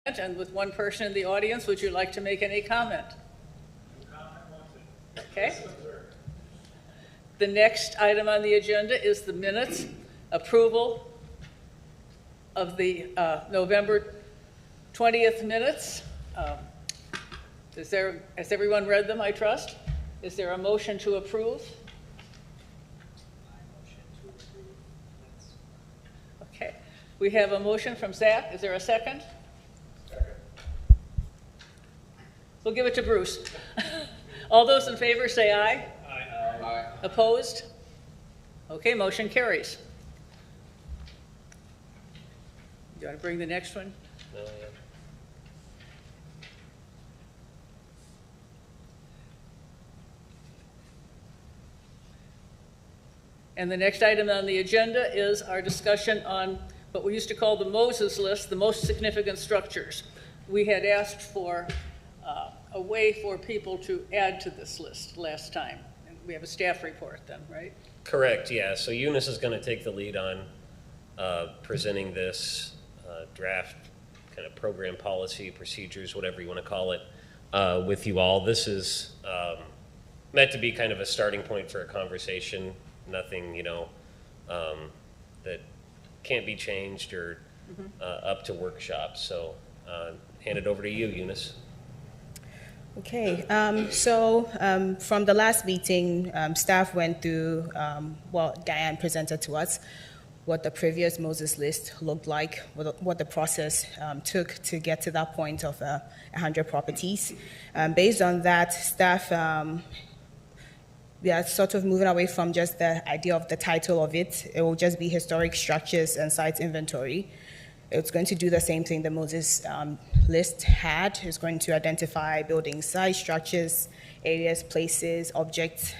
And with one person in the audience, would you like to make any comment? Okay. The next item on the agenda is the minutes, approval of the November 20th minutes. Has everyone read them, I trust? Is there a motion to approve? Okay. We have a motion from Zach. Is there a second? We'll give it to Bruce. All those in favor say aye. Aye. Aye. Opposed? Okay, motion carries. You want to bring the next one? No, yeah. And the next item on the agenda is our discussion on what we used to call the Moses List, the most significant structures. We had asked for a way for people to add to this list last time. And we have a staff report then, right? Correct, yeah. So Eunice is going to take the lead on presenting this draft kind of program policy, procedures, whatever you want to call it, with you all. This is meant to be kind of a starting point for a conversation. Nothing, that can't be changed or up to workshops. So hand it over to you, Eunice. Okay, from the last meeting, staff went through what Diane presented to us, what the previous Moses list looked like, what the process took to get to that point of 100 properties. Based on that, staff, we are sort of moving away from just the idea of the title of it. It will just be historic structures and sites inventory. It's going to do the same thing the Moses list had. It's going to identify building sites, structures, areas, places, objects.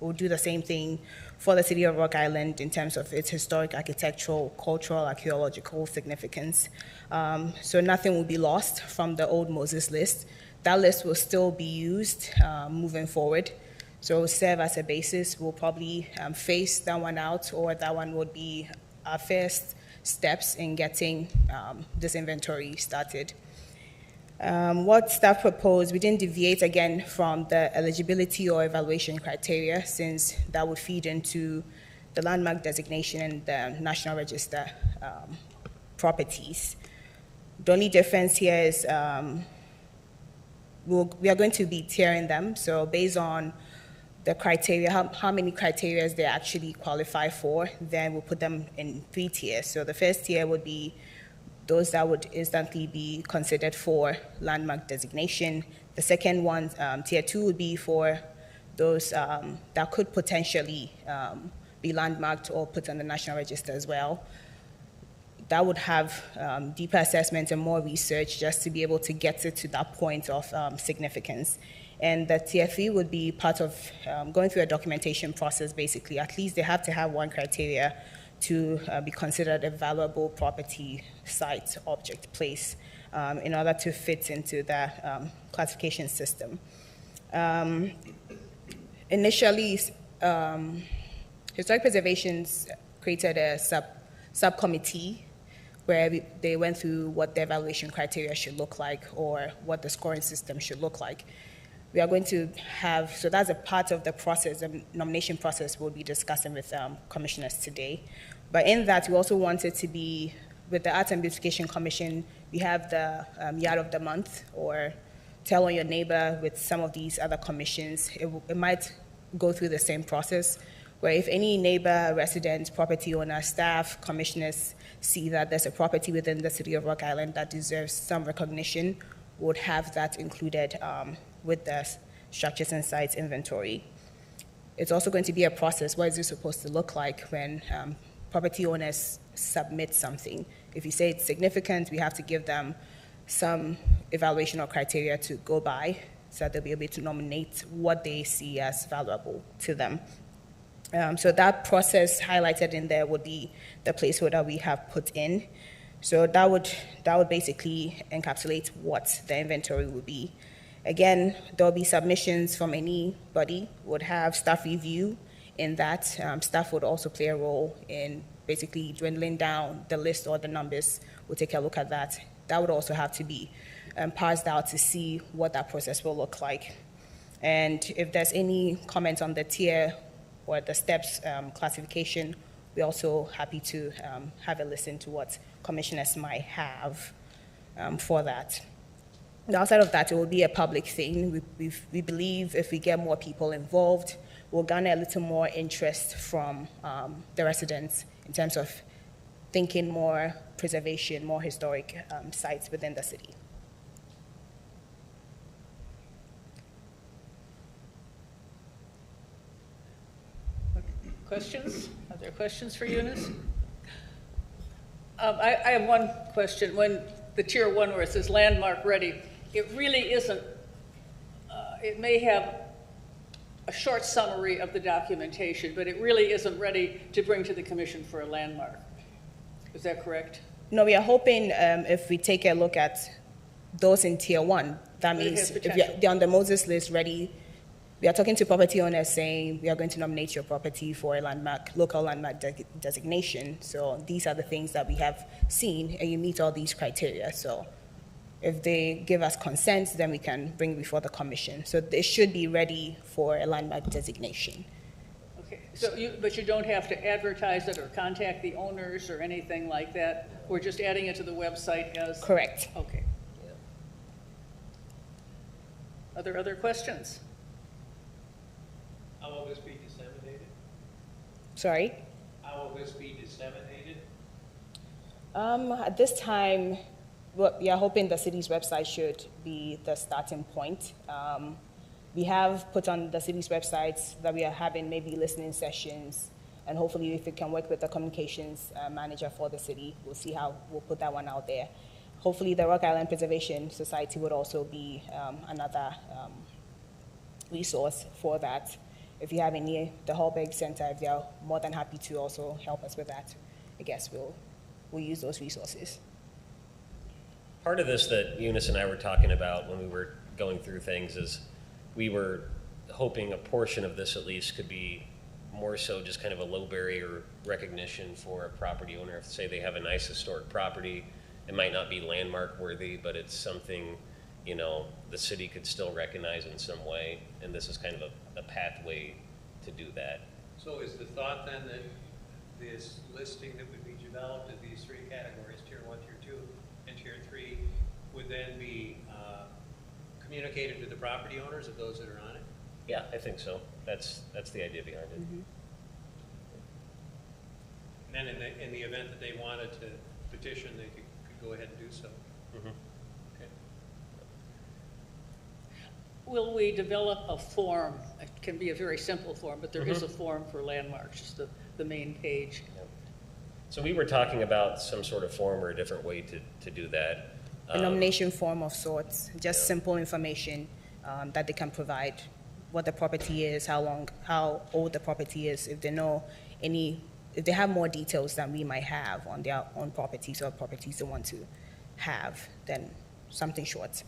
We'll do the same thing for the city of Rock Island in terms of its historic, architectural, cultural, archaeological significance. So nothing will be lost from the old Moses list. That list will still be used moving forward. So it will serve as a basis. We'll probably phase that one out, or that one would be our first steps in getting this inventory started. What staff proposed, we didn't deviate again from the eligibility or evaluation criteria, since that would feed into the landmark designation and the National Register properties. The only difference here is we are going to be tiering them. So based on the criteria, how many criteria they actually qualify for, then we'll put them in 3 tiers. So the first tier would be those that would instantly be considered for landmark designation. The second one, tier 2, would be for those that could potentially be landmarked or put on the National Register as well. That would have deeper assessment and more research just to be able to get it to that point of significance. And the tier 3 would be part of going through a documentation process, basically. At least they have to have one criteria to be considered a valuable property, site, object, place, in order to fit into the classification system. Initially, Historic Preservations created a subcommittee where they went through what the evaluation criteria should look like, or what the scoring system should look like. We are going to have, so that's a part of the process, the nomination process we'll be discussing with commissioners today. But in that, we also wanted to be, with the Arts and Beautification Commission, we have the Yard of the Month, or Tell on Your Neighbor. With some of these other commissions, it might go through the same process, where if any neighbor, resident, property owner, staff, commissioners see that there's a property within the city of Rock Island that deserves some recognition, would have that included with the structures and sites inventory. It's also going to be a process. What is it supposed to look like when property owners submit something? If you say it's significant, we have to give them some evaluation or criteria to go by, so that they'll be able to nominate what they see as valuable to them. So that process highlighted in there would be the placeholder we have put in. So that would basically encapsulate what the inventory would be. Again, there'll be submissions from anybody, would have staff review in that. Staff would also play a role in basically dwindling down the list or the numbers. We'll take a look at that that would also have to be parsed out to see what that process will look like. And if there's any comments on the tier or the steps classification, we're also happy to have a listen to what commissioners might have for that. Outside of that, it will be a public thing. We believe if we get more people involved, we'll garner a little more interest from the residents in terms of thinking more preservation, more historic sites within the city. Questions? Are there questions for Eunice? I have one question. When the tier 1 where it says landmark ready, it really isn't, it may have a short summary of the documentation, but it really isn't ready to bring to the commission for a landmark. Is that correct? No, we are hoping if we take a look at those in tier 1, that But it means has if potential. they're on the Moses list ready, we are talking to property owners saying we are going to nominate your property for a landmark, local landmark designation. So these are the things that we have seen, and you meet all these criteria. So if they give us consent, then we can bring before the commission. So they should be ready for a landmark designation. Okay, so but you don't have to advertise it or contact the owners or anything like that? We're just adding it to the website as? Correct. Okay. Are there other questions? How will this be disseminated? Sorry? How will this be disseminated? At this time, we are hoping the city's website should be the starting point. We have put on the city's websites that we are having maybe listening sessions, and hopefully if we can work with the communications manager for the city, we'll see how we'll put that one out there. Hopefully the Rock Island Preservation Society would also be another resource for that. If you have any, the Hallberg Center, if they are more than happy to also help us with that, I guess we'll use those resources. Part of this that Eunice and I were talking about when we were going through things is we were hoping a portion of this at least could be more so just kind of a low barrier recognition for a property owner. If, say, they have a nice historic property, it might not be landmark worthy, but it's something, you know, the city could still recognize in some way, and this is kind of a pathway to do that. So is the thought then that this listing that would be developed of these three categories, tier 1, tier 2, and tier 3, would then be communicated to the property owners of those that are on it? Yeah, I think so. That's the idea behind it. Mm-hmm. And then in the event that they wanted to petition, they could go ahead and do so. Mhm. Okay. Will we develop a form? It can be a very simple form, but there is a form for landmarks, just the main page. So we were talking about some sort of form or a different way to do that. A nomination form of sorts, just simple information that they can provide, what the property is, how old the property is, if they know if they have more details than we might have on their own properties or properties they want to have, then something short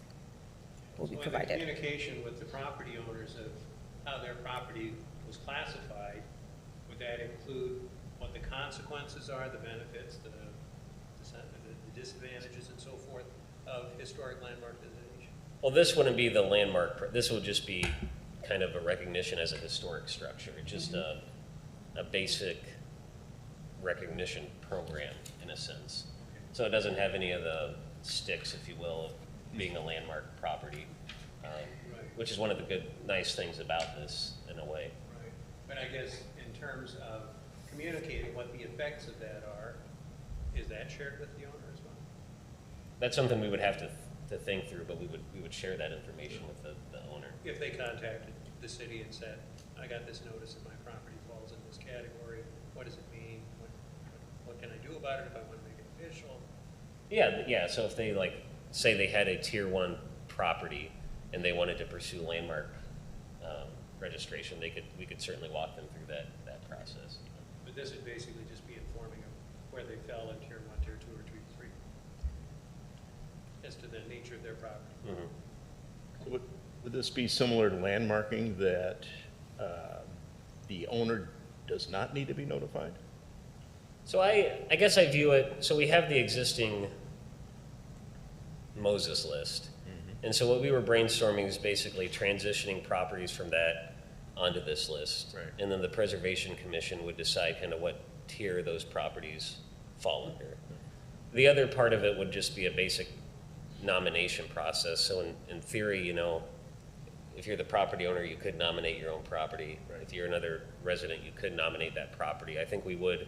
will be So in the provided. communication with the property owners of how their property was classified, would that include what the consequences are, the benefits, the disadvantages and so forth of historic landmark designation? Well, this wouldn't be the landmark. This would just be kind of a recognition as a historic structure, just a basic recognition program in a sense. So it doesn't have any of the sticks, if you will, of being a landmark property, which is one of the nice things about this in a way. Right. But I guess in terms of communicating what the effects of that are, is that shared with the owner as well? That's something we would have to think through, but we would share that information with the owner. If they contacted the city and said, I got this notice that my property falls in this category, what does it mean? What can I do about it if I want to make it official? Yeah. So if they say they had a tier 1 property and they wanted to pursue landmark registration, we could certainly walk them through that process. But this would basically just be informing them where they fell in tier 1, tier 2, or tier 3, as to the nature of their property. Mm-hmm. Would this be similar to landmarking that the owner does not need to be notified? So I guess I view it, so we have the existing Moses list. And so what we were brainstorming is basically transitioning properties from that onto this list. Right. And then the Preservation Commission would decide kind of what tier those properties fall under. The other part of it would just be a basic nomination process. So in theory, you know, if you're the property owner, you could nominate your own property. Right. If you're another resident, you could nominate that property. I think we would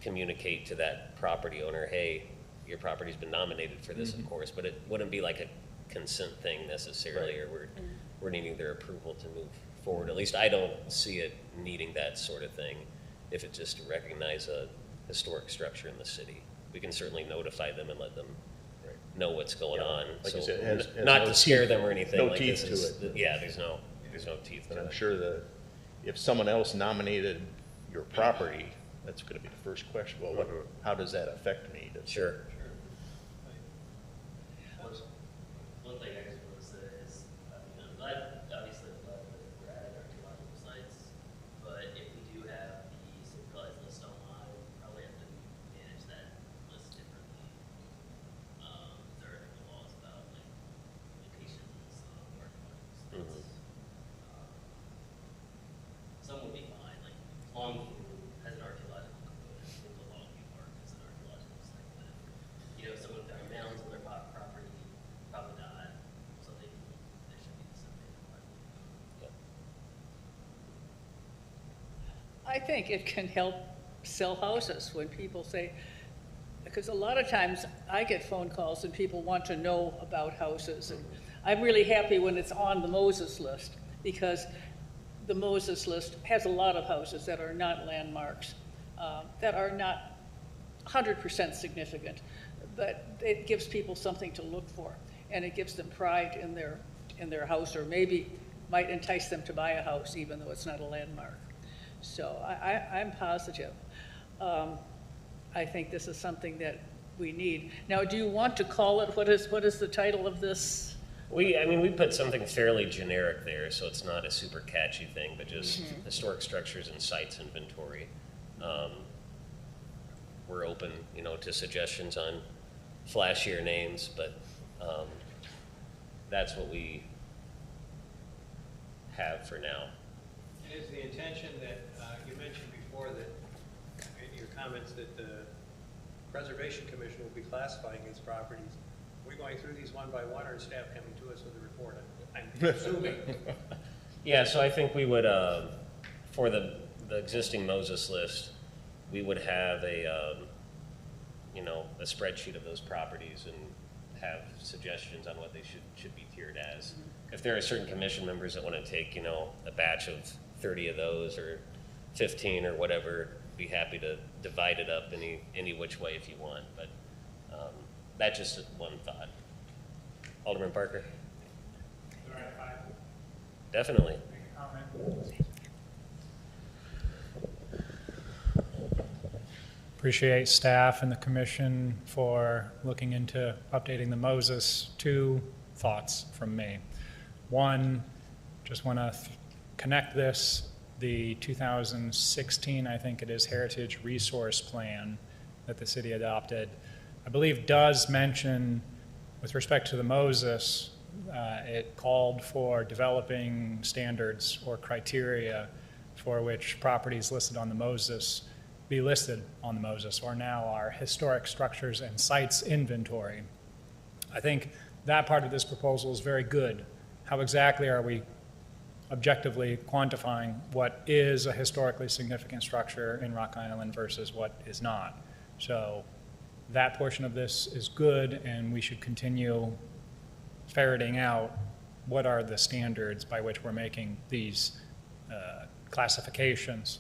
communicate to that property owner, hey, your property's been nominated for this, of course, but it wouldn't be like a consent thing necessarily, or we're needing their approval to move forward. At least I don't see it needing that sort of thing if it's just to recognize a historic structure in the city. We can certainly notify them and let them know what's going on. Like So you said, it has not no to scare teeth- them or anything. no like teeth this is- to it. Yeah, there's no teeth But to I'm it. sure that if someone else nominated your property, that's gonna be the first question. Well, what, how does that affect me? Sure. One thing I just want to say is, you know, glad, obviously glad that we're adding archaeological sites, but if we do have the centralized list online, we probably have to manage that list differently. There are any laws about like locations of archaeological sites. Some would be fine, like Longview has an archaeological component, I think the Longview Park is an archaeological site, but if, you know, someone found mounds on their property, probably not, so they should be disseminated. I think it can help sell houses when people say, because a lot of times I get phone calls and people want to know about houses. And I'm really happy when it's on the Moses list, because the Moses list has a lot of houses that are not landmarks, that are not 100% significant, but it gives people something to look for, and it gives them pride in their house, or maybe might entice them to buy a house even though it's not a landmark. So I'm positive. I think this is something that we need. Now, do you want to call it, what is the title of this? I mean, we put something fairly generic there, so it's not a super catchy thing, but just historic structures and sites inventory. We're open, you know, to suggestions on flashier names, but that's what we have for now. Is the intention that, you mentioned before that, in your comments, that the Preservation Commission will be classifying its properties? Are we going through these one by one, or is staff coming to us with a report? I'm assuming. Yeah, so I think we would, for the existing Moses list, we would have a, you know, a spreadsheet of those properties and have suggestions on what they should be tiered as. If there are certain commission members that want to take, you know, a batch of 30 of those or 15 or whatever, be happy to divide it up any which way if you want. But that's just one thought. Alderman Parker? Definitely. Appreciate staff and the commission for looking into updating the Moses. Two thoughts from me. One, just want to connect this, the 2016, I think it is, Heritage Resource Plan that the city adopted, I believe does mention, with respect to the Moses, it called for developing standards or criteria for which properties listed on the Moses be listed on the Moses, or now our historic structures and sites inventory. I think that part of this proposal is very good. How exactly are we objectively quantifying what is a historically significant structure in Rock Island versus what is not? So that portion of this is good, and we should continue ferreting out what are the standards by which we're making these classifications.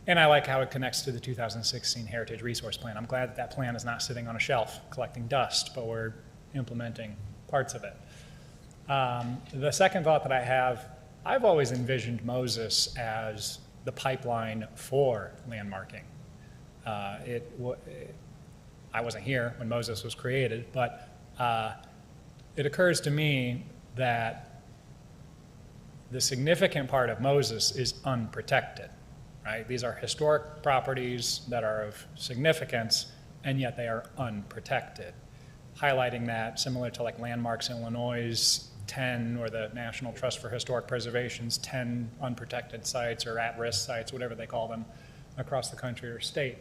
And I like how it connects to the 2016 Heritage Resource Plan. I'm glad that that plan is not sitting on a shelf collecting dust, but we're implementing parts of it. The second thought that I have, I've always envisioned Moses as the pipeline for landmarking. I wasn't here when Moses was created, but it occurs to me that the significant part of Moses is unprotected, right? These are historic properties that are of significance, and yet they are unprotected. highlighting that, similar to like Landmarks Illinois' 10, or the National Trust for Historic Preservation's 10 unprotected sites or at-risk sites, whatever they call them, across the country or state.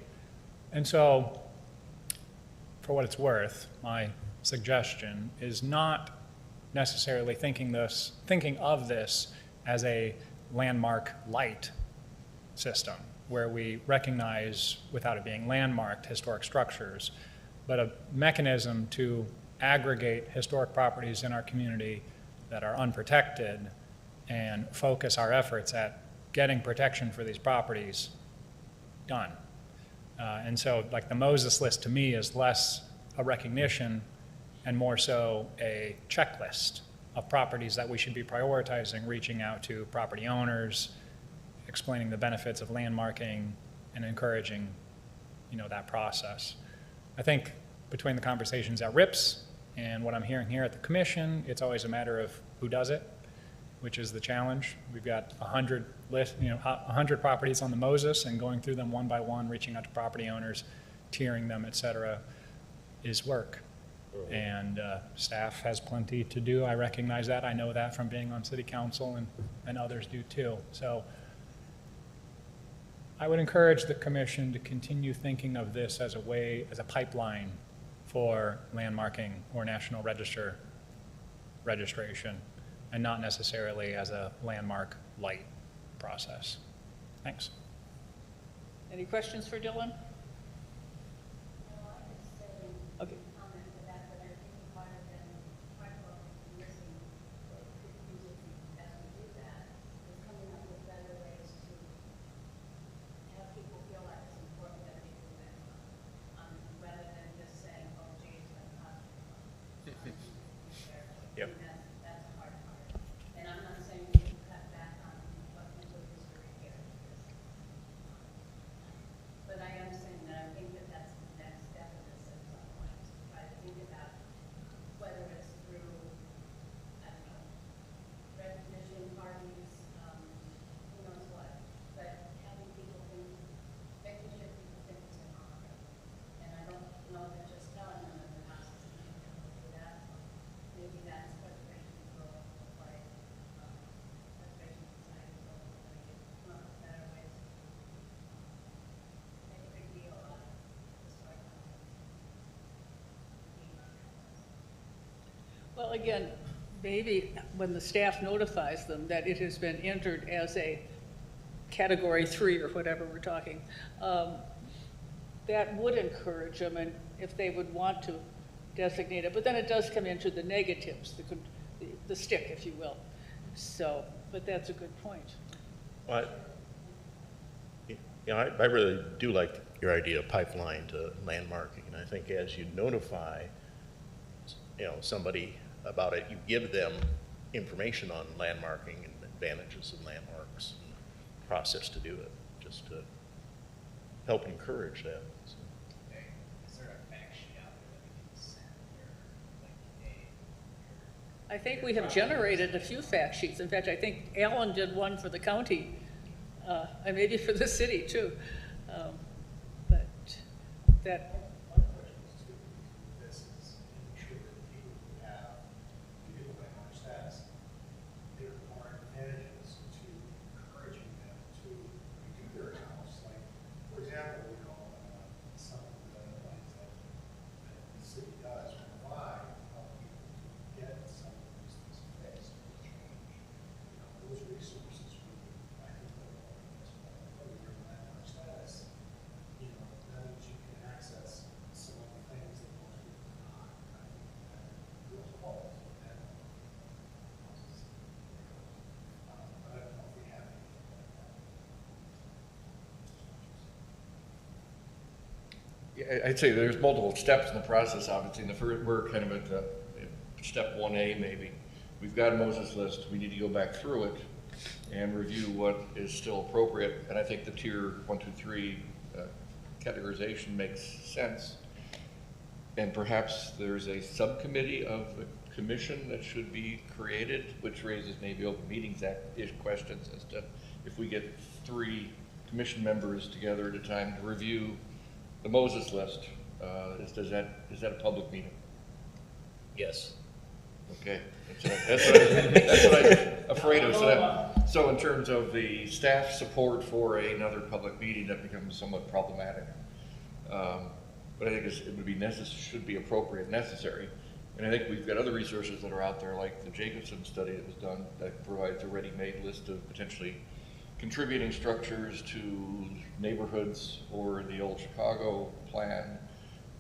And so, for what it's worth, my suggestion is not necessarily thinking of this as a landmark light system, where we recognize, without it being landmarked, historic structures, but a mechanism to aggregate historic properties in our community that are unprotected and focus our efforts at getting protection for these properties done. And so, like, the Moses list to me is less a recognition and more so a checklist of properties that we should be prioritizing, reaching out to property owners, explaining the benefits of landmarking, and encouraging, that process. I think between the conversations at RIPS and what I'm hearing here at the commission, it's always a matter of who does it, which is the challenge. We've got 100 properties on the Moses, and going through them one by one, reaching out to property owners, tiering them, et cetera, is work. And staff has plenty to do. I recognize that. I know that from being on city council, and others do too. So I would encourage the commission to continue thinking of this as a pipeline for landmarking or National Register registration, and not necessarily as a landmark light process. Thanks. Any questions for Dylan? Okay. Yep. That's a hard part. And I'm not saying we can cut back on what people history here. But I am saying that I think that that's the next step in this at some point, to try to think about whether it's through, I don't know, recognition parties, who knows what, but having people think, making sure people think it's an honor. And I don't know that just telling them that the house is going to do that. Maybe that's preservation will look like, preservation society will look like, come up with better ways to make a big deal out of historic concepts. Well, again, maybe when the staff notifies them that it has been entered as a category 3 or whatever we're talking, that would encourage them, and if they would want to designate it. But then it does come into the negatives, the stick, if you will. So, but that's a good point. Well, I really do like your idea of pipeline to landmarking, and I think as you notify, somebody about it, you give them information on landmarking and advantages of landmarks and the process to do it, just to help encourage that. So. Is there a fact sheet out there that we can send or I think we have generated a few fact sheets. In fact, I think Alan did one for the county, and maybe for the city too. But that, my question is too, this is making sure that people who have landmark status, there are advantages to encouraging them to redo their house. Like, for example, some of the things that the city does provide help people to get some of these things fixed or changed. Those resources would, I think, whether you're in landmark status, that means you can access some of the things that most people cannot. I think that goes all to that process. But I don't know if we have anything like that. Yeah, I'd say there's multiple steps in the process, obviously. In the first, we're kind of at the step 1A maybe. We've got a Moses list. We need to go back through it and review what is still appropriate. And I think the tier 1, 2, 3 categorization makes sense. And perhaps there's a subcommittee of the commission that should be created, which raises maybe Open Meetings Act-ish questions as to if we get 3 commission members together at a time to review the Moses list, is that a public meeting? Yes. Okay, that's what I'm afraid of. So in terms of the staff support for another public meeting, that becomes somewhat problematic. But I think it would be should be appropriate and necessary. And I think we've got other resources that are out there, like the Jacobson study that was done, that provides a ready-made list of potentially contributing structures to neighborhoods, or the old Chicago plan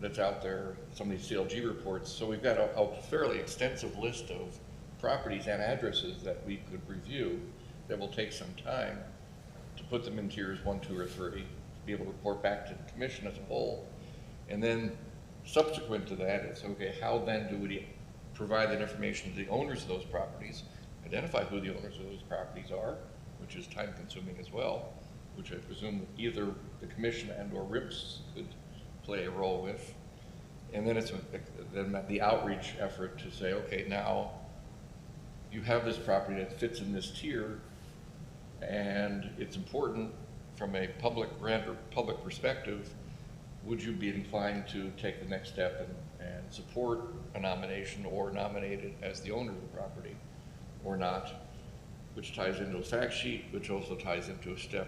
that's out there, some of these CLG reports. So we've got a fairly extensive list of properties and addresses that we could review that will take some time to put them in tiers 1, 2, or 3, to be able to report back to the commission as a whole. And then subsequent to that, it's okay, how then do we provide that information to the owners of those properties, identify who the owners of those properties are, which is time consuming as well, which I presume either the commission and or RIPS could play a role with. And then it's then the outreach effort to say, okay, now you have this property that fits in this tier, and it's important from a public grant or public perspective. Would you be inclined to take the next step and support a nomination or nominate it as the owner of the property or not, which ties into a fact sheet, which also ties into a step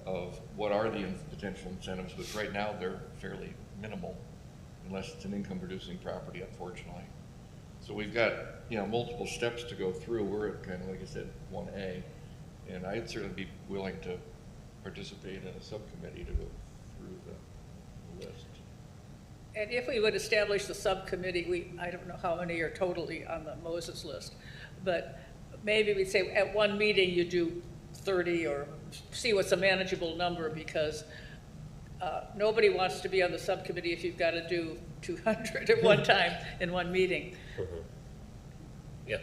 of what are the potential incentives, which right now they're fairly minimal, unless it's an income producing property, unfortunately. So we've got, multiple steps to go through. We're at kind of, like I said, 1A, and I'd certainly be willing to participate in a subcommittee to go through the list. And if we would establish the subcommittee, I don't know how many are totally on the Moses list, but maybe we'd say at one meeting you do 30, or see what's a manageable number, because nobody wants to be on the subcommittee if you've got to do 200 at one time in one meeting. Mm-hmm. Yeah,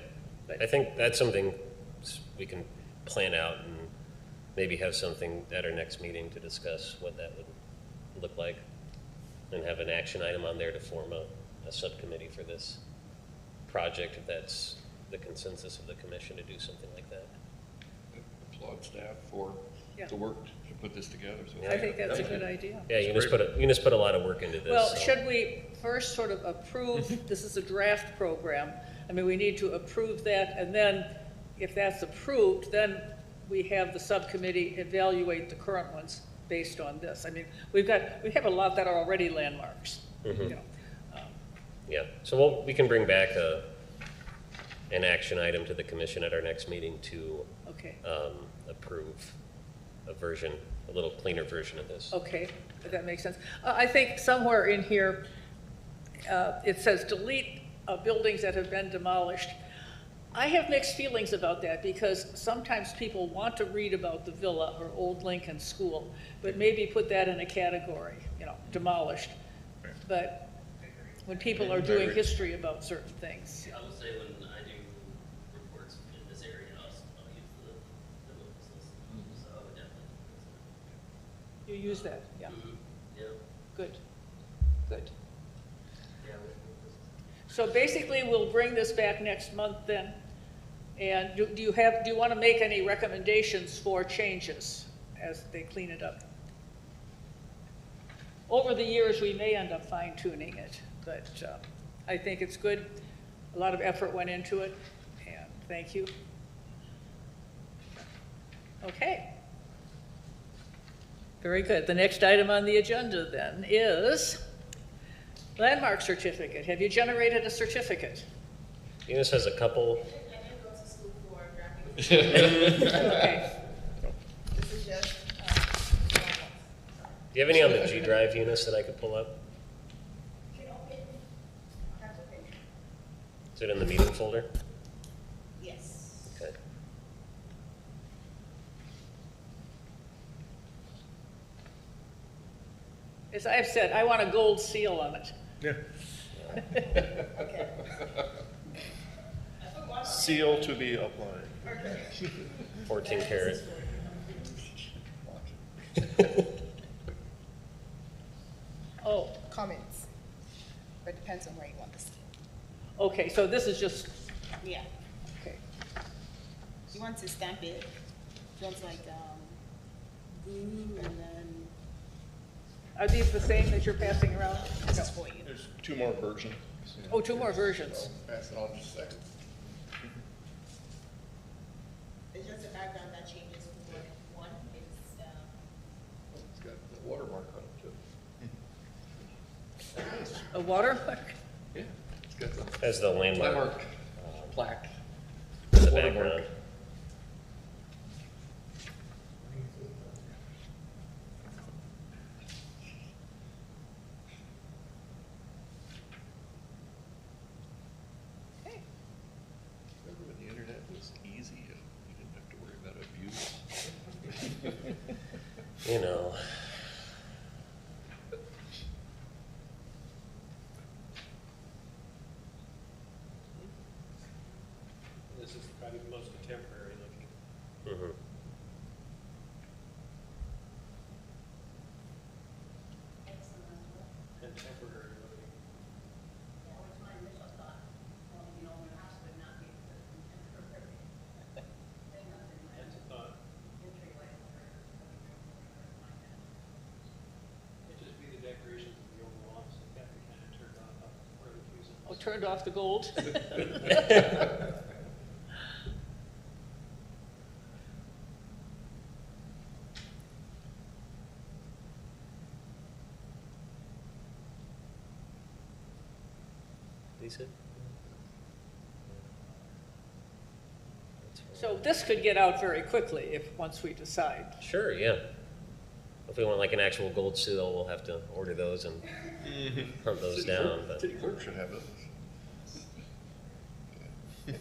I think that's something we can plan out and maybe have something at our next meeting to discuss what that would look like, and have an action item on there to form a subcommittee for this project, if that's the consensus of the commission to do something like that. Applaud staff for Yeah. the work to put this together. So I think that's a good idea. Yeah, Eunice put a lot of work into this. Well, so. should we first sort of approve, this is a draft program, I mean, we need to approve that, and then if that's approved, then we have the subcommittee evaluate the current ones based on this. I mean, we have a lot that are already landmarks, Mhm. Yeah, so we can bring back an action item to the commission at our next meeting to Okay, approve a little cleaner version of this. okay, that makes sense. I think somewhere in here, it says delete buildings that have been demolished. I have mixed feelings about that, because sometimes people want to read about the villa or Old Lincoln School, but maybe put that in a category, demolished. But when people are doing history about certain things. I will say when I do reports in this area, I'll use the Moses list, so I would definitely consider. You use that, yeah, Yeah, good, good. yeah. So basically, we'll bring this back next month then. And do you want to make any recommendations for changes as they clean it up? Over the years, we may end up fine tuning it, but I think it's good. A lot of effort went into it, and thank you. Okay. Very good. The next item on the agenda then is landmark certificate. Have you generated a certificate? Eunice has a couple. I didn't go to school for graphic. Okay. This is just, Do you have any on the G drive, Eunice, that I could pull up? Is it in the meeting folder? yes. Okay. As I've said, I want a gold seal on it. Yeah. Okay. Seal to be applied. 14 karat. Oh, Comments. But it depends on where you want the scale. okay, so this is just, Yeah. okay. You want to stamp it? You want to glue and then Are these the same that you're passing around? this is for you. There's two more versions. Oh, 2 more versions. Pass it on just a second. It's just a background that changes for one. It's, It's got the watermark on it too. A watermark? Yeah, it's got the As the landmark landmark plaque. in the Watermark. background. Remember when the internet was easy and you didn't have to worry about abuse? You know, This is probably the most contemporary looking. mhm. Contemporary looking. That was my initial thought. Well, you know, your house would not be the contemporary thing up in my That's a thought. entryway for my house. It'd just be the decorations of the Oval Office that got me kind of turned off of where the fuse. Oh, turned off the gold? Lisa? So this could get out very quickly if, once we decide. Sure, yeah. If we want like an actual gold seal, we'll have to order those and hunt those down, but. City clerk should have those. Yeah.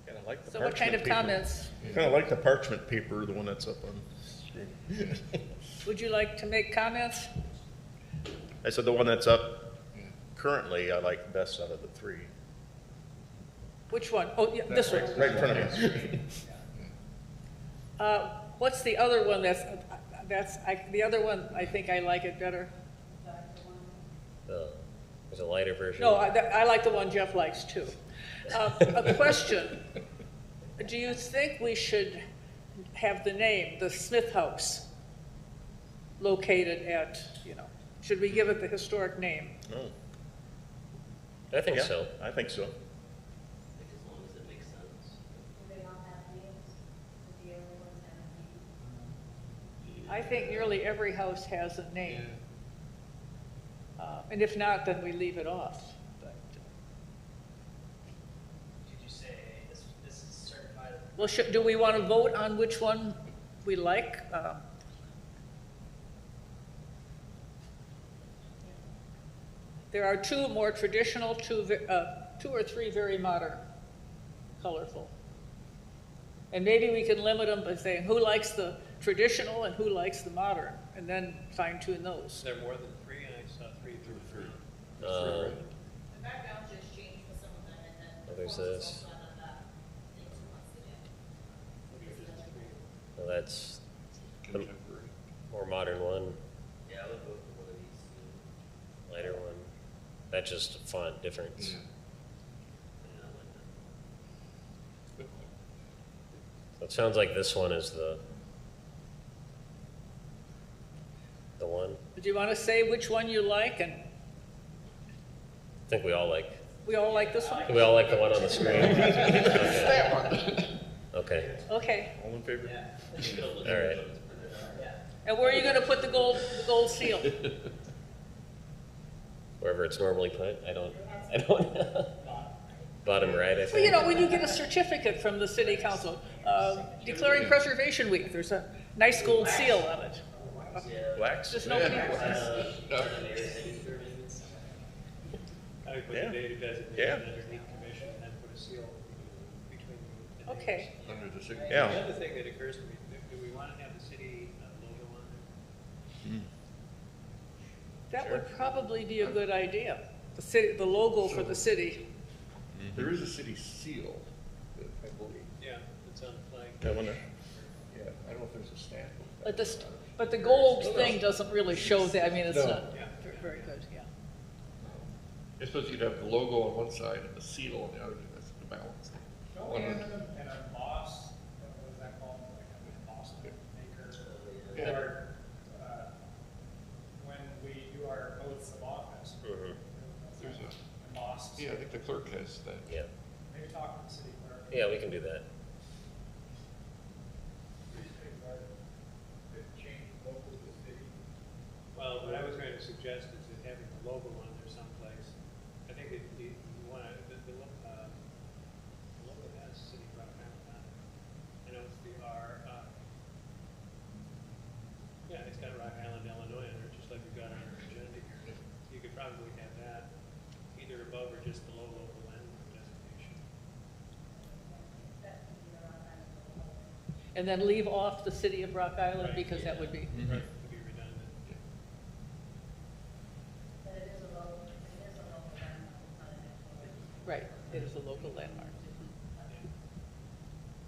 Kind of like the So what kind of parchment paper. comments Kind of like the parchment paper, the one that's up on screen. would you like to make comments? I said the one that's up currently, I like best out of the 3. Which one? Oh, yeah, this one. Right in front of me. What's the other one the other one, I think I like it better. There's a lighter version. No, I like the one Jeff likes too. A question. Do you think we should have the name, the Smith House, located at, should we give it the historic name? No. I think Yeah, so. I think so. Like, as long as it makes sense. Do they all have names? Do the other ones have names? I think nearly every house has a name. And if not, then we leave it off. But, Did you say this is certified? well, do we want to vote on which one we like? There are 2 more traditional, 2 or 3 very modern, colorful. And maybe we can limit them by saying who likes the traditional and who likes the modern, and then fine tune those. Is there more than 3? I saw 3 through 3. the background just changed for some of them, and then. Oh, there's the fonts this. also have that things once again. Well, that's the Contemporary. more modern one, Yeah, I would vote for one of these two. lighter one. That's just a font difference. Yeah. Yeah, I like that. So it sounds like this one is the one. Do you want to say which one you like? And I think we all like. we all like this one? We all like the one on the screen. Okay. Okay. All in favor? All right. And where are you going to put the gold seal? Wherever it's normally put. I don't know. Bottom right, I Well, think. when you get a certificate from the city council, declaring Preservation Week, there's a nice gold seal on it. Blacks? Just nobody. I would put Yeah. the date of designation Yeah. underneath commission and then put a seal between the names. Okay. Under the signature. Yeah. The other thing that occurs to me, do we want to have the city logo on there? That would probably be a good idea. The logo for the city. There is a city seal, I believe. Yeah, it's on the flag. That one there? Yeah, I don't know if there's a stamp. But the gold thing doesn't really show that, I mean, it's not very good, yeah. I suppose you'd have the logo on one side and the seal on the other, that's the balance. No, One- and a moss, what is that called, like a moss maker? Yeah. Or, when we do our oaths of office. Mhm. There's a- Moss. Yeah, I think the clerk has that. Yeah, Maybe talk to the city clerk. yeah, we can do that. Well, what I was going to suggest is that having a logo on there someplace, I think that you want to, the logo has City of Rock Island on it. I know it's the R, yeah, it's got Rock Island, Illinois in there, just like we got on our agenda here. You could probably have that either above or just below local landmark designation. And then leave off the city of Rock Island, because that would be, Right, to be redundant. But it is a local landmark, it's not an actual. right, it is a local landmark.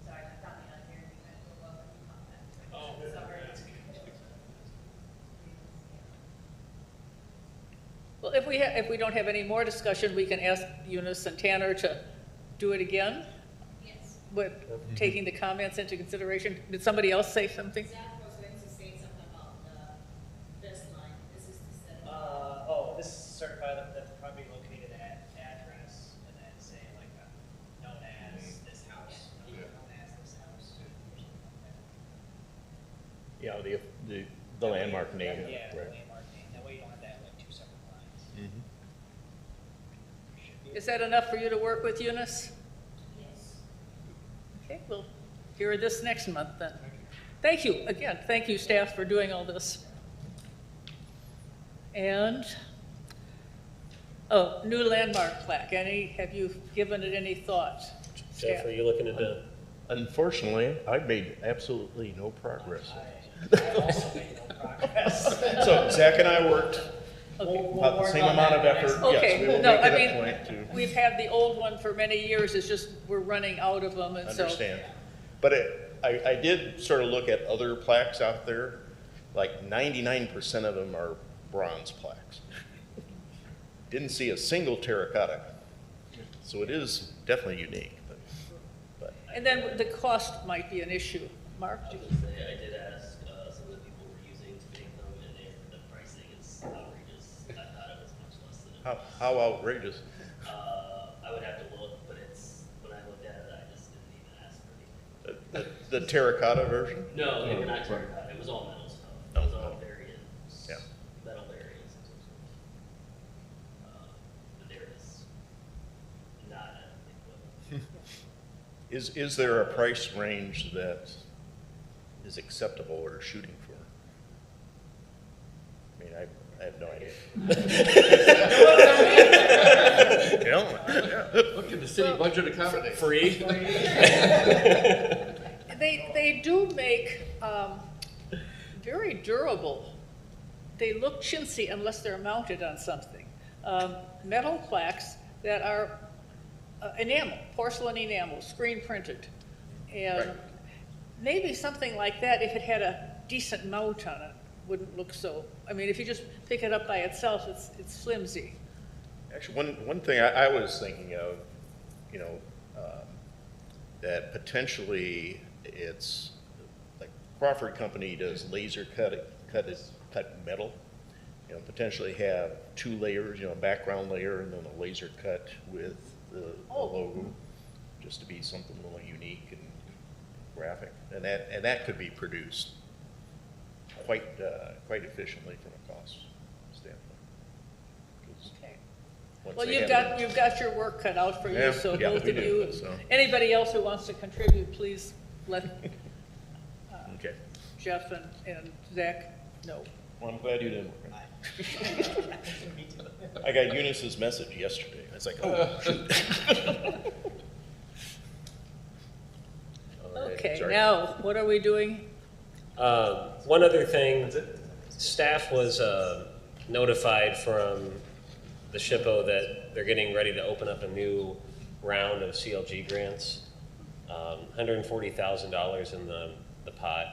Sorry, I thought me on here, you meant to go up and comment. Oh, Sorry. Well, if we don't have any more discussion, we can ask Eunice and Tanner to do it again, Yes. with taking the comments into consideration. Did somebody else say something? Zach was going to say something about this line, this is the set of. This certified that the property located at address, and then say like, known as this house, known as this house. Yeah, the landmark name. Yeah, the Right. landmark name, that way you don't have to have like two separate lines. Is that enough for you to work with, Eunice? Yes. Okay, we'll hear this next month then. Thank you, again, thank you, staff, for doing all this. And, oh, new landmark plaque, have you given it any thought? Jeff, Staff? are you looking into? Unfortunately, I've made absolutely no progress. I also made no progress. So Zach and I worked We'll about the work same on amount that of next effort. month. Yes, Okay, we will no, make I it a mean, point to we've had the old one for many years, it's just we're running out of them, and so. understand. But I did sort of look at other plaques out there, like 99% of them are bronze plaques. Didn't see a single terracotta. So it is definitely unique, but And then the cost might be an issue. Mark? I was gonna say, I did ask, some of the people we're using to make them, and the pricing is outrageous. I thought it was much less than. how outrageous. I would have to look, but when I looked at it, I just didn't even ask for anything. The terracotta version? No, they were not terracotta, it was all metal stuff. It was all variants. Yeah. Metal variants and so forth. But there is not, I don't think, what. Is there a price range that is acceptable or shooting for? I mean, I have no idea. Look at the city budget accommodate. Free? They do make very durable. They look chintzy unless they're mounted on something. Metal plaques that are enamel, porcelain enamel, screen printed. And Right. maybe something like that, if it had a decent mount on it, wouldn't look so, I mean, if you just pick it up by itself, it's flimsy. Actually, one thing I was thinking of, that potentially it's, like Crawford Company does laser cut metal. Potentially have two layers, a background layer and then a laser cut with the logo, just to be something a little unique and graphic. And that could be produced quite efficiently from a cost standpoint. 'Cause Okay. once Well, they you've have got your work cut out for you, Yeah, so yeah, both we of do, you, so. anybody else who wants to contribute, please let Okay. Jeff and Zach know. Well, I'm glad you didn't. I got Eunice's message yesterday. I was like, oh, shoot. All right. Okay, sorry. now, what are we doing? One other thing, staff was notified from the SHPO that they're getting ready to open up a new round of CLG grants. $140,000 in the pot.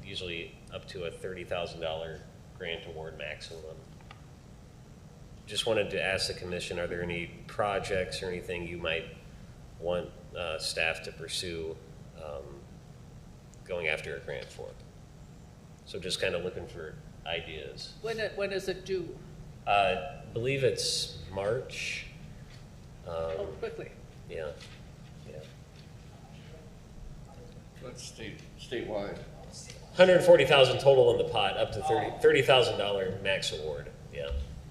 usually up to a $30,000 grant award maximum. Just wanted to ask the commission, are there any projects or anything you might want staff to pursue going after a grant for? So just kind of looking for ideas. When is it due? Believe it's March. Oh, quickly. Yeah, yeah. That's statewide. 140,000 total in the pot, up to $30,000 max award. Yeah.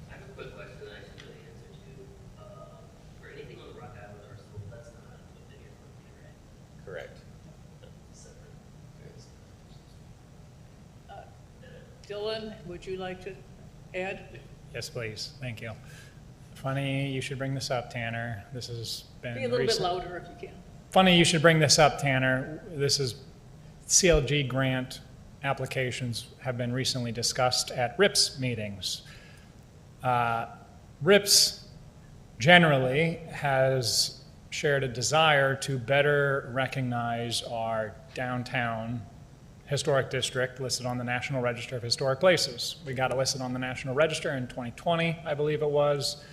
I have a quick question I should know the answer to. For anything on the Rock Island Arsenal, that's not within your purview, right? Correct. Separate. Dylan, would you like to add? Yes, please. Thank you. Funny you should bring this up, Tanner. This has been Be a little bit recent. louder if you can. Funny you should bring this up, Tanner. This is CLG grant applications have been recently discussed at RIPS meetings. RIPS generally has shared a desire to better recognize our downtown historic district listed on the National Register of Historic Places. We got it listed on the National Register in 2020, I believe it was,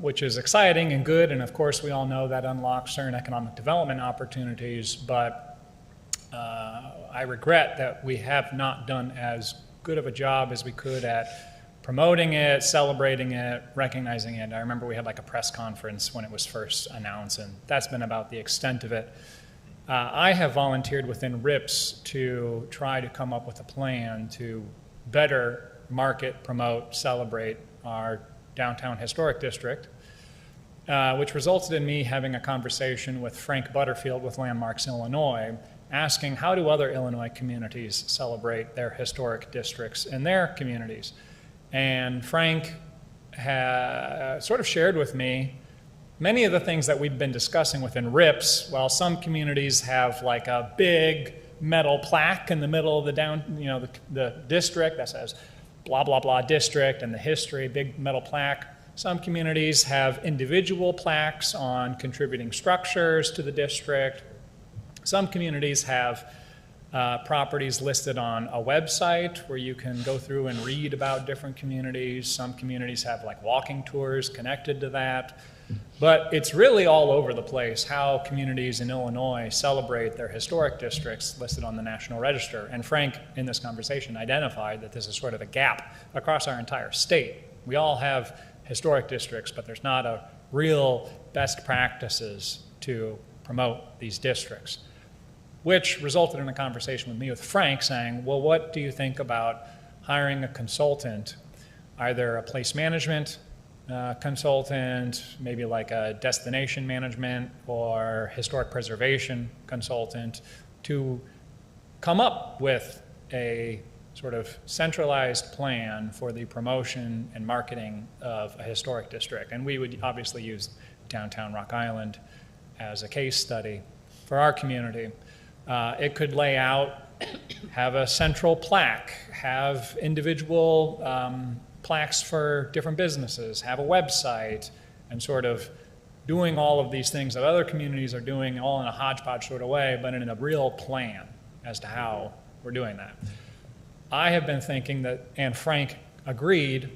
which is exciting and good. And of course, we all know that unlocks certain economic development opportunities, but I regret that we have not done as good of a job as we could at promoting it, celebrating it, recognizing it. I remember we had like a press conference when it was first announced, and that's been about the extent of it. I have volunteered within RIPS to try to come up with a plan to better market, promote, celebrate our downtown historic district, which resulted in me having a conversation with Frank Butterfield with Landmarks Illinois, asking how do other Illinois communities celebrate their historic districts in their communities. And Frank sort of shared with me many of the things that we've been discussing within RIPS. While some communities have like a big metal plaque in the middle of the district that says blah, blah, blah district and the history, big metal plaque. Some communities have individual plaques on contributing structures to the district. Some communities have properties listed on a website where you can go through and read about different communities. Some communities have like walking tours connected to that. But it's really all over the place how communities in Illinois celebrate their historic districts listed on the National Register. And Frank, in this conversation, identified that this is sort of a gap across our entire state. We all have historic districts, but there's not a real best practices to promote these districts, which resulted in a conversation with me with Frank saying, well, what do you think about hiring a consultant, either a place management consultant, maybe like a destination management or historic preservation consultant, to come up with a sort of centralized plan for the promotion and marketing of a historic district. And we would obviously use downtown Rock Island as a case study for our community. It could lay out, have a central plaque, have individual plaques for different businesses, have a website, and sort of doing all of these things that other communities are doing all in a hodgepodge sort of way, but in a real plan as to how we're doing that. I have been thinking that, and Frank agreed,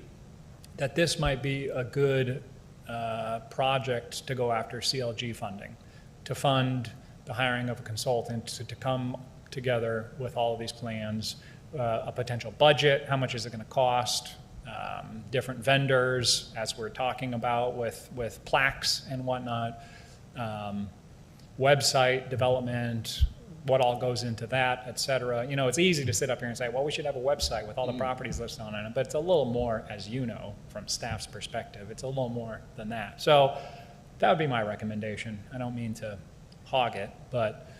that this might be a good project to go after CLG funding, to fund the hiring of a consultant to come together with all of these plans, a potential budget, how much is it going to cost, different vendors, as we're talking about with plaques and whatnot, website development, what all goes into that, et cetera. You know, it's easy to sit up here and say, well, we should have a website with all the properties listed on it, but it's a little more, as you know, from staff's perspective, it's a little more than that. So that would be my recommendation. I don't mean to hog it, but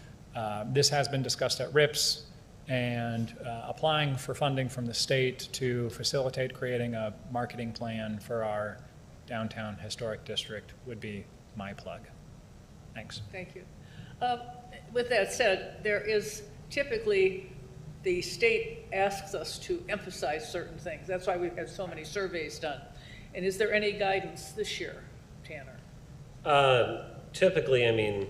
this has been discussed at RIPS, and applying for funding from the state to facilitate creating a marketing plan for our downtown historic district would be my plug. Thanks. Thank you. With that said, there is typically, the state asks us to emphasize certain things. That's why we've had so many surveys done. And is there any guidance this year, Tanner? Typically, I mean,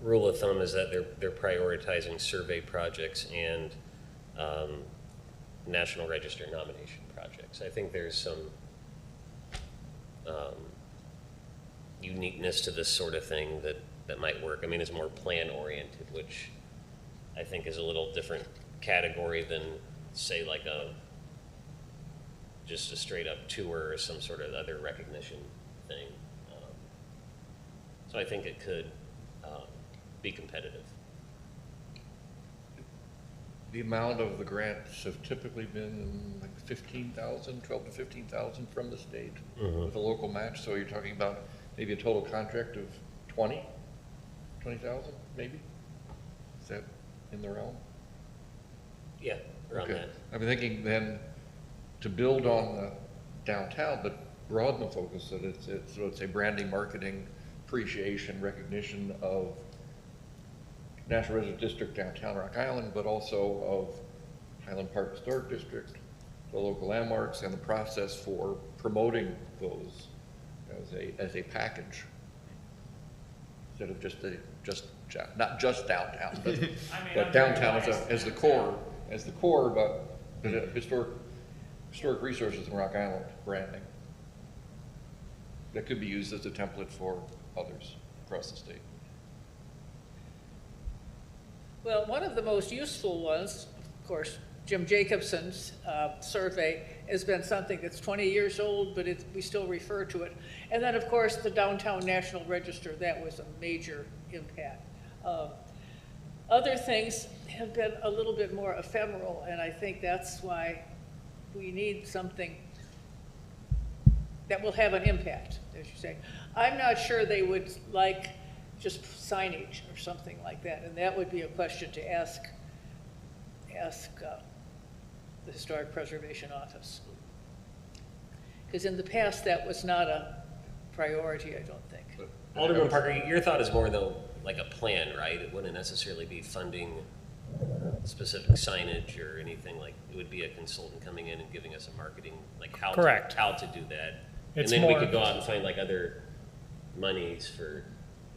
rule of thumb is that they're prioritizing survey projects and National Register nomination projects. I think there's some uniqueness to this sort of thing that might work. I mean, it's more plan-oriented, which I think is a little different category than, say, like just a straight-up tour or some sort of other recognition thing. So I think it could be competitive. The amount of the grants have typically been like 15,000, 12 to 15,000 from the state with a local match. So you're talking about maybe a total contract of 20,000 maybe? Is that in the realm? Yeah, around that. I'm thinking then to build on the downtown, but broaden the focus so that it's a branding, marketing, appreciation, recognition of National Register District downtown Rock Island, but also of Highland Park Historic District, the local landmarks, and the process for promoting those as a package instead of not just downtown, but downtown as the core, but historic resources in Rock Island branding that could be used as a template for others across the state. Well, one of the most useful ones, of course, Jim Jacobson's survey has been something that's 20 years old, but we still refer to it. And then, of course, the Downtown National Register, that was a major impact. Other things have been a little bit more ephemeral, and I think that's why we need something that will have an impact, as you say. I'm not sure they would like just signage or something like that, and that would be a question to ask the Historic Preservation Office. Because in the past, that was not a priority, I don't think. Alderman Parker, your thought is more though like a plan, right? It wouldn't necessarily be funding specific signage or anything. Like it would be a consultant coming in and giving us a marketing, like how to do that. It's and then we more- could go out and find like other monies for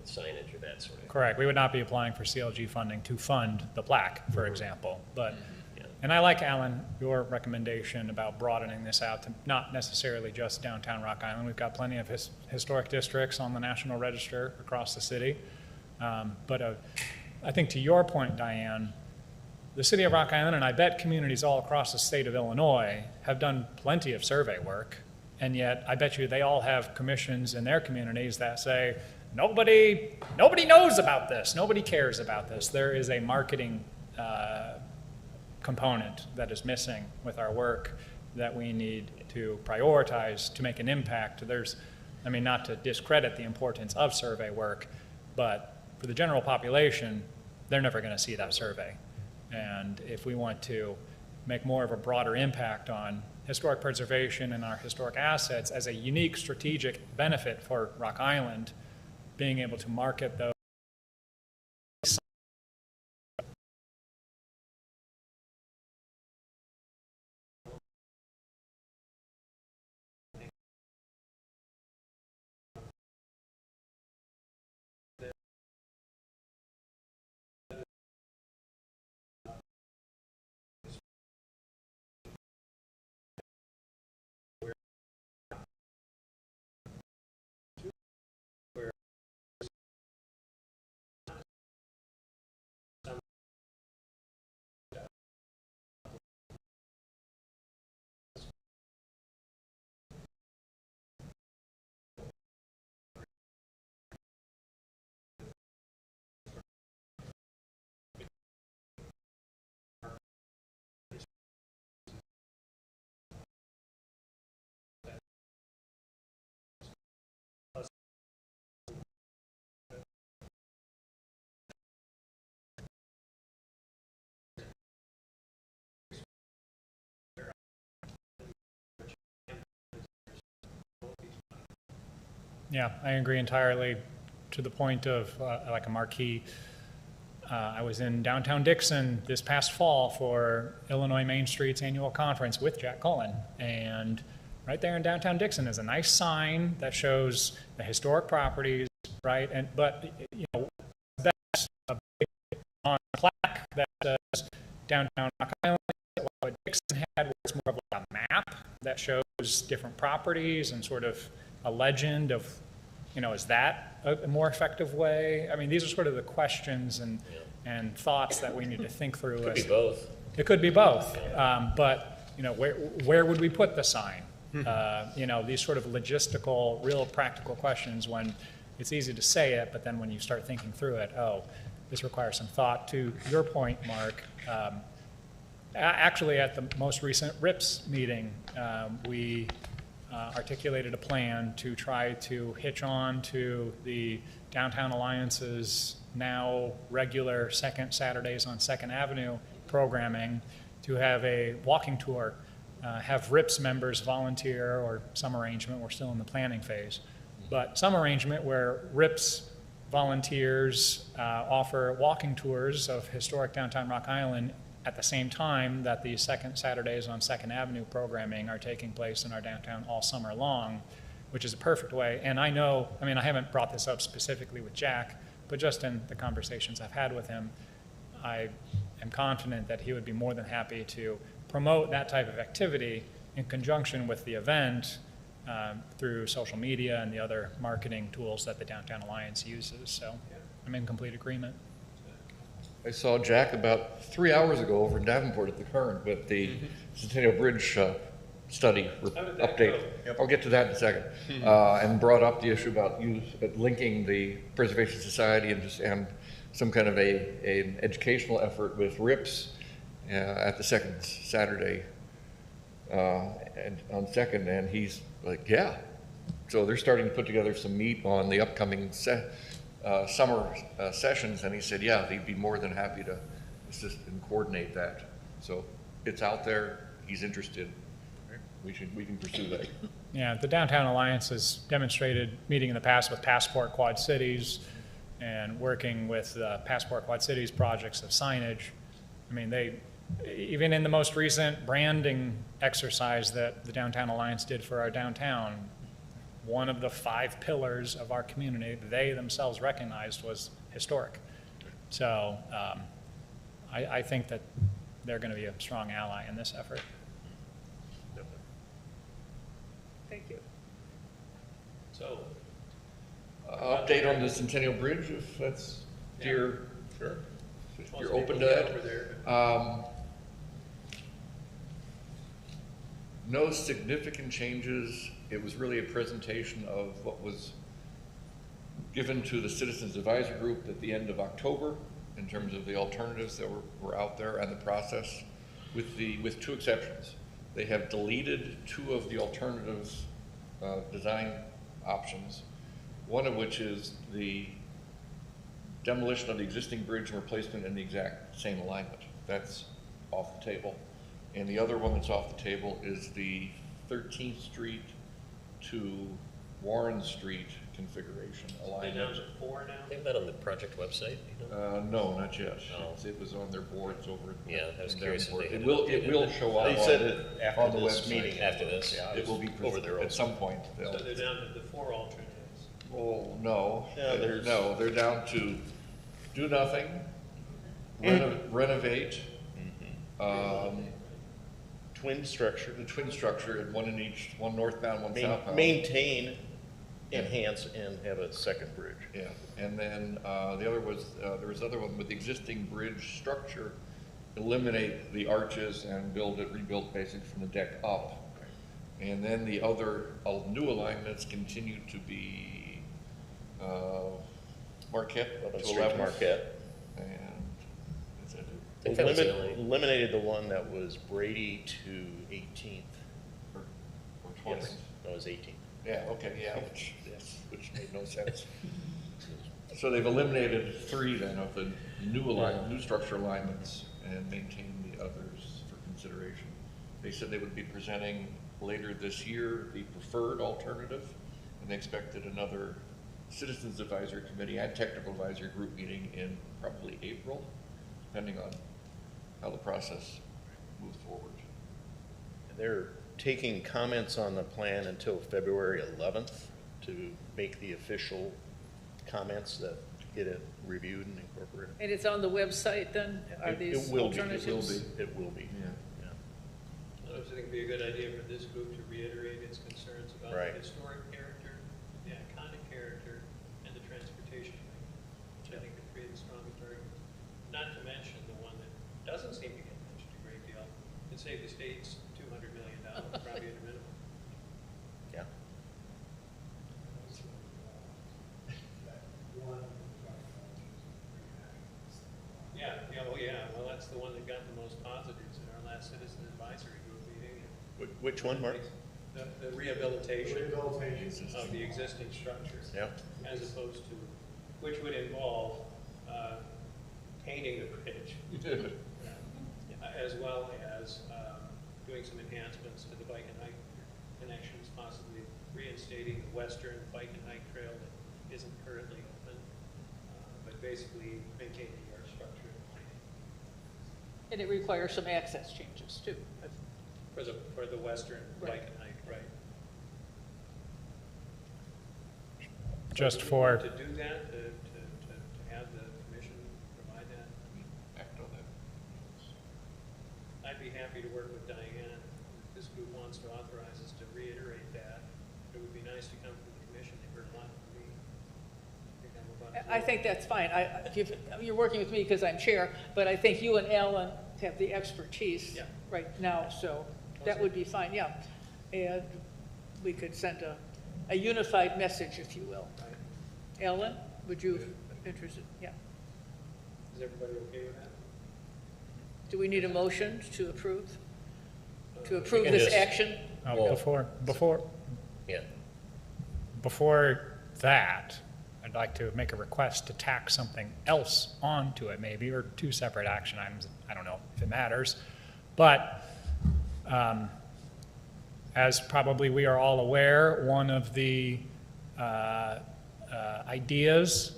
signage or that sort of. Correct. We would not be applying for CLG funding to fund the plaque, for example. But, Yeah. and I like, Alan, your recommendation about broadening this out to not necessarily just downtown Rock Island. We've got plenty of historic districts on the National Register across the city. But I think to your point, Diane, the city of Rock Island, and I bet communities all across the state of Illinois, have done plenty of survey work. And yet, I bet you they all have commissions in their communities that say, nobody knows about this. Nobody cares about this. There is a marketing component that is missing with our work that we need to prioritize to make an impact. Not to discredit the importance of survey work, but for the general population, they're never going to see that survey. And if we want to make more of a broader impact on historic preservation and our historic assets as a unique strategic benefit for Rock Island, being able to market those. Yeah, I agree entirely to the point of like a marquee. I was in downtown Dixon this past fall for Illinois Main Street's annual conference with Jack Cullen. And right there in downtown Dixon is a nice sign that shows the historic properties, right? But that says downtown Rock Island, what Dixon had, where it's more of like a map that shows different properties and sort of a legend of, is that a more effective way? I mean, these are sort of the questions and thoughts that we need to think through. Could be both. It could be both, but, where would we put the sign? These sort of logistical, real practical questions when it's easy to say it, but then when you start thinking through it, this requires some thought. To your point, Mark, actually at the most recent RIPS meeting, we articulated a plan to try to hitch on to the Downtown Alliance's now regular second Saturdays on 2nd Avenue programming to have a walking tour, have RIPS members volunteer or some arrangement, we're still in the planning phase, but some arrangement where RIPS volunteers offer walking tours of historic downtown Rock Island at the same time that the second Saturdays on 2nd Avenue programming are taking place in our downtown all summer long, which is a perfect way. And I haven't brought this up specifically with Jack, but just in the conversations I've had with him, I am confident that he would be more than happy to promote that type of activity in conjunction with the event through social media and the other marketing tools that the Downtown Alliance uses. So I'm in complete agreement. I saw Jack about 3 hours ago over in Davenport at the Current with the Centennial Bridge study update. I'll get to that in a second. And brought up the issue about linking the Preservation Society and some kind of an educational effort with RIPS at the second Saturday and on 2nd, and he's like, yeah. So they're starting to put together some meat on the upcoming summer sessions, and he said, yeah, they'd be more than happy to assist and coordinate that. So it's out there. He's interested. We can pursue that. Yeah, the Downtown Alliance has demonstrated meeting in the past with Passport Quad Cities and working with Passport Quad Cities projects of signage. I mean, they, even in the most recent branding exercise that the Downtown Alliance did for our downtown, one of the 5 pillars of our community they themselves recognized was historic. So I think that they're going to be a strong ally in this effort. Thank you. So, Update on the Centennial Bridge, if that's your, Sure. if most you're open to people get that. over there. No significant changes. It was really a presentation of what was given to the Citizens Advisory Group at the end of October in terms of the alternatives that were out there and the process, with 2 exceptions. They have deleted 2 of the alternatives design options, one of which is the demolition of the existing bridge and replacement in the exact same alignment. That's off the table. And the other one that's off the table is the 13th Street to Warren Street configuration They alignment. down to 4 now? They have that on the project website, No, not yet. Oh. It was on their boards over. Yeah, I was in curious if Davenport. they had It will show up. They said it on after the this website. meeting. After this. Yeah, I It will be was over there at some point. So they're down to the 4 alternatives. Oh, no. Yeah, there's- No, they're down to do nothing, renovate, Twin structure, the twin structure, and one northbound, one southbound. maintain, enhance, and have a second bridge. Yeah, and then the other was, there was another one with the existing bridge structure, eliminate the arches and rebuild basically from the deck up. And then the other new alignments continue to be Marquette to 11th Street 11th. Marquette. And is that it? I think that was the only- Eliminated the one that was Brady to 18th. Or 20th? Yes, that was 18th. Yeah, okay, yeah, which made no sense. So they've eliminated 3 then of the new structure alignments and maintained the others for consideration. They said they would be presenting later this year the preferred alternative, and they expected another Citizens Advisory Committee and Technical Advisory Group meeting in probably April, depending on how the process moves forward. And they're taking comments on the plan until February 11th to make the official comments that get it reviewed and incorporated. And it's on the website then? Are It these will be. alternatives? It will be. Yeah. I think it'd be a good idea for this group to reiterate its concerns about Right. the historic character, the iconic character, and the transportation link, which I think would create the strongest argument. Not to mention the one that doesn't seem to get mentioned a great deal, and save the states $200 million, probably at a minimum. Yeah. Well, that's the one that got the most positives in our last citizen advisory group meeting. Which one, Mark? The rehabilitation of the existing structures. Yeah. As opposed to, which would involve painting the bridge, as well as doing some enhancements to the bike and hike connections, possibly reinstating the western bike and hike trail that isn't currently open, but basically maintaining our structure. And it requires some access changes too. For the western Right. bike and hike, right? Just So do we for, want to do that, to have the commission provide that? Act on that. I'd be happy to work with Diane. If this group wants to authorize us to reiterate that, it would be nice to come from the commission. They heard a lot from me. I think that's fine. You're working with me because I'm chair, but I think you and Alan have the expertise Yeah. right now, so that would be fine, yeah. And we could send a unified message, if you will. Alan, would you interested? Yeah. Is everybody okay with that? Do we need a motion to approve? To We approve can this just- action? Well- Yeah. before that, I'd like to make a request to tack something else onto it maybe, or two separate action items. I don't know if it matters. But as probably we are all aware, one of the ideas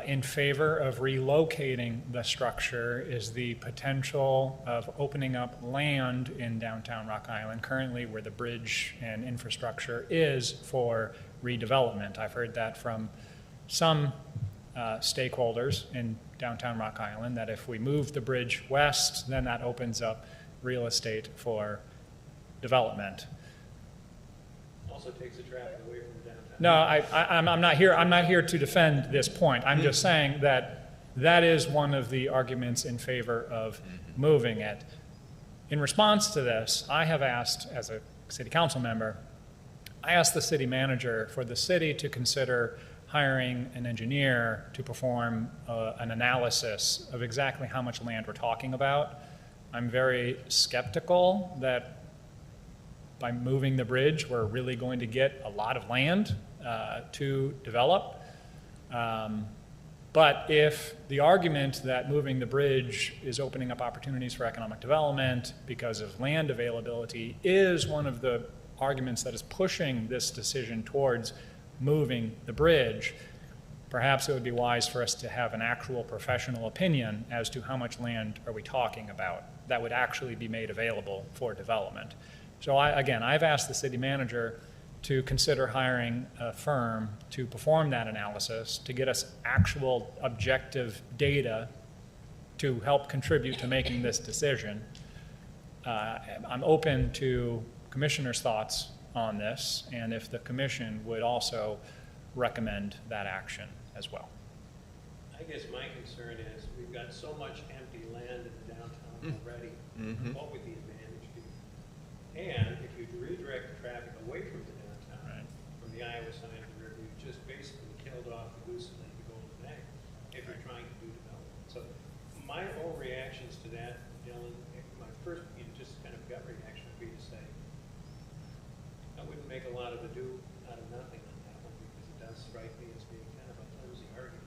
in favor of relocating the structure is the potential of opening up land in downtown Rock Island, currently where the bridge and infrastructure is, for redevelopment. I've heard that from some stakeholders in downtown Rock Island, that if we move the bridge west, then that opens up real estate for development. Also takes the traffic away from downtown. No, I'm not here to defend this point. I'm just saying that that is one of the arguments in favor of moving it. In response to this, I have asked, as a city council member, I asked the city manager for the city to consider hiring an engineer to perform an analysis of exactly how much land we're talking about. I'm very skeptical that by moving the bridge, we're really going to get a lot of land to develop. But if the argument that moving the bridge is opening up opportunities for economic development because of land availability is one of the arguments that is pushing this decision towards moving the bridge, perhaps it would be wise for us to have an actual professional opinion as to how much land are we talking about that would actually be made available for development. So I've asked the city manager to consider hiring a firm to perform that analysis, to get us actual objective data to help contribute to making this decision. I'm open to commissioners' thoughts on this, and if the commission would also recommend that action as well. I guess my concern is we've got so much empty land in the downtown already. What would the advantage be? And if you redirect the traffic away from the downtown, from the Iowa side of the river, you just basically killed off the goose and laid the golden egg if you're trying to do development. So my whole reactions to that, Dylan, my first, just kind of gut reaction would be to say, I wouldn't make a lot of ado out of nothing on that one, because it does strike me as being kind of a flimsy argument.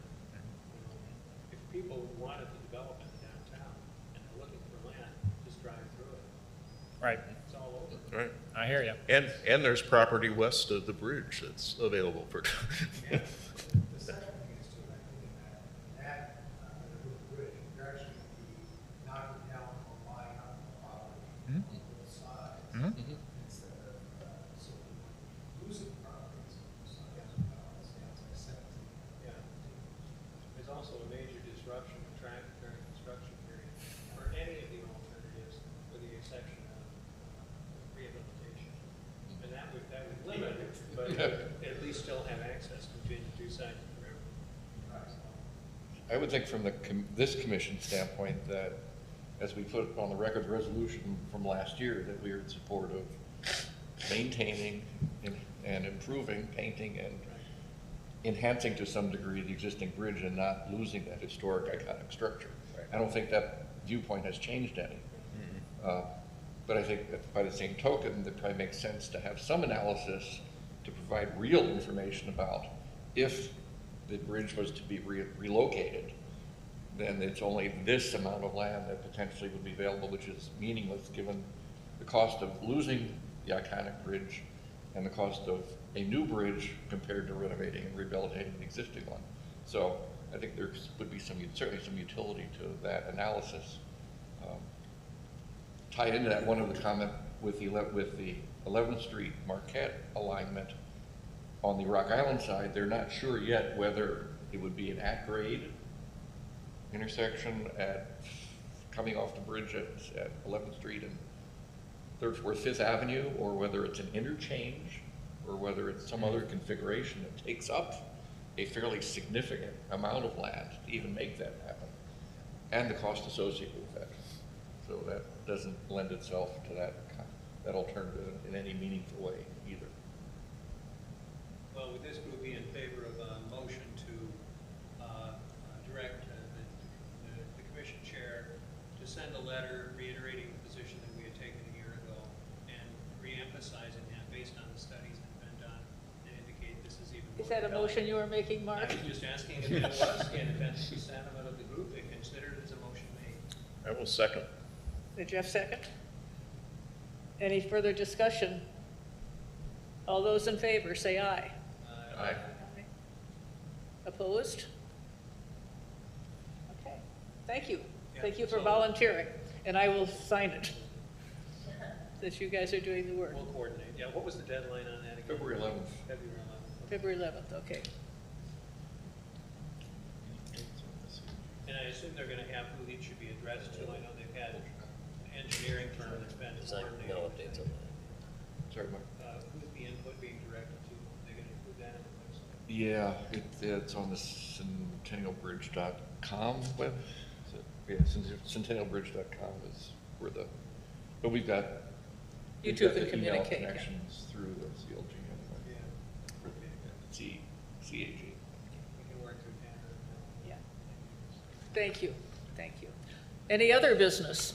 If people wanted to develop in the downtown and they're looking for land, just drive through it. Right, It's all over. Right. I hear you. And there's property west of the bridge that's available for. The second thing is too, I think that the bridge, you're actually going to be knocking down or buying up the property on both sides. Instead of, so losing properties on both sides, it's down to 17. Yeah. traffic limit, but at least still have access between the two sides of the river. I would think from this commission standpoint that, as we put on the record resolution from last year, that we are in support of maintaining and improving, painting and enhancing to some degree the existing bridge and not losing that historic iconic structure. I don't think that viewpoint has changed any. But I think that by the same token, it probably makes sense to have some analysis to provide real information about if the bridge was to be relocated, then it's only this amount of land that potentially would be available, which is meaningless given the cost of losing the iconic bridge and the cost of a new bridge compared to renovating and rehabilitating the existing one. So I think there would be certainly some utility to that analysis. Tie into that one of the comment with the 11th Street Marquette alignment on the Rock Island side, they're not sure yet whether it would be an at-grade intersection coming off the bridge at 11th Street and 5th Avenue, or whether it's an interchange, or whether it's some other configuration that takes up a fairly significant amount of land to even make that happen, and the cost associated with that. So that doesn't lend itself to that alternative in any meaningful way either. Well, would this group be in favor of a motion to direct the commission chair to send a letter reiterating the position that we had taken a year ago and reemphasizing that based on the studies that have been done that indicate this is even more Is that a compelling? motion you were making, Mark? I was just asking if it was, and if that's the sentiment of the group, they consider it as a motion made. I will second. Did Jeff second? Any further discussion? All those in favor, say aye. Aye. Opposed? Okay, thank you. Yeah, Thank you for so- volunteering, and I will sign it, that you guys are doing the work. We'll coordinate. Yeah, what was the deadline on that again? February 11th. February 11th. February 11th, okay. And I assume they're gonna have who these should be addressed to. I know they've had an engineering firm that's been Design, coordinating. no updates on that. Sorry, Mark. Who's the input being directed to? Are they gonna include that in the website? Yeah, it's on the centennialbridge.com web. Yeah, centennialbridge.com is where but we've got. You we've two got can the email communicate, yeah. Connections through the CLG anyway. Yeah. CAG. We can work through Tanner. Yeah. Thank you, thank you. Any other business?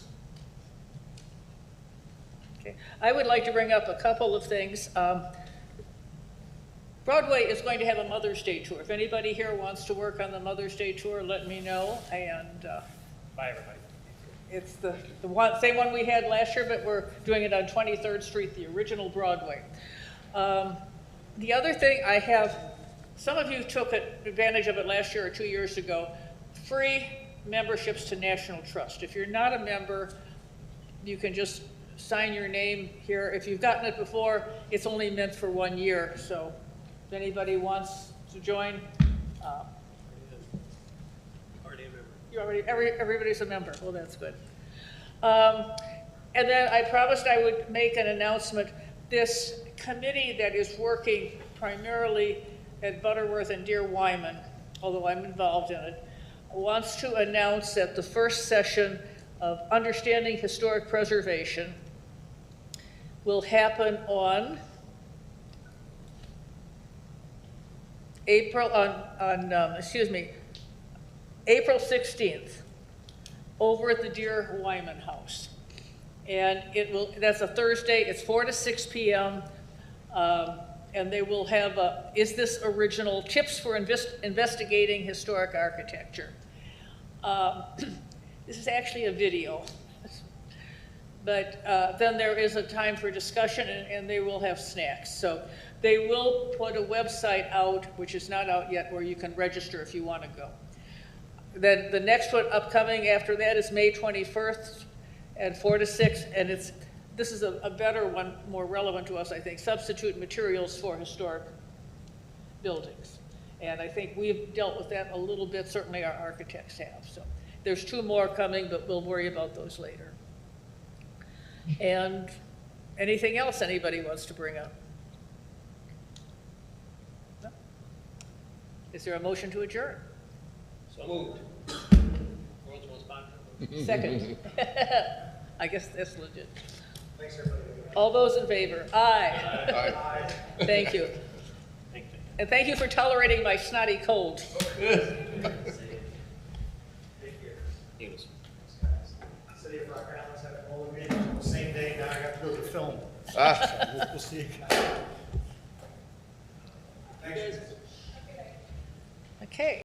Okay, I would like to bring up a couple of things. Broadway is going to have a Mother's Day tour. If anybody here wants to work on the Mother's Day tour, let me know. And Bye, everybody. it's the same one we had last year, but we're doing it on 23rd Street, the original Broadway. The other thing I have, some of you took advantage of it last year or 2 years ago, free memberships to National Trust. If you're not a member, you can just sign your name here. If you've gotten it before, it's only meant for 1 year. So if anybody wants to join, Already a member. you already, everybody's a member. Well, that's good. And then I promised I would make an announcement. This committee that is working primarily at Butterworth and Deer Wyman, although I'm involved in it, wants to announce that the first session of Understanding Historic Preservation will happen on April 16th over at the Deer Wyman House. And that's a Thursday, it's 4 to 6 p.m. And they will have Is This Original? Tips for Investigating Historic Architecture. This is actually a video. But then there is a time for discussion and they will have snacks. So they will put a website out, which is not out yet, where you can register if you want to go. Then the next one upcoming after that is May 21st at 4 to 6, and this is a better one, more relevant to us, I think, substitute materials for historic buildings. And I think we've dealt with that a little bit, certainly our architects have. So there's 2 more coming, but we'll worry about those later. And anything else anybody wants to bring up? Is there a motion to adjourn? So moved. World's most popular. Second. I guess that's legit. Thanks, everybody. All those in favor? Aye. Aye. Thank you. And thank you for tolerating my snotty cold. Eunice. City of Rock Island's had a bowling meeting on the same day, now I got to go to film. We'll see you guys. Thanks. Okay.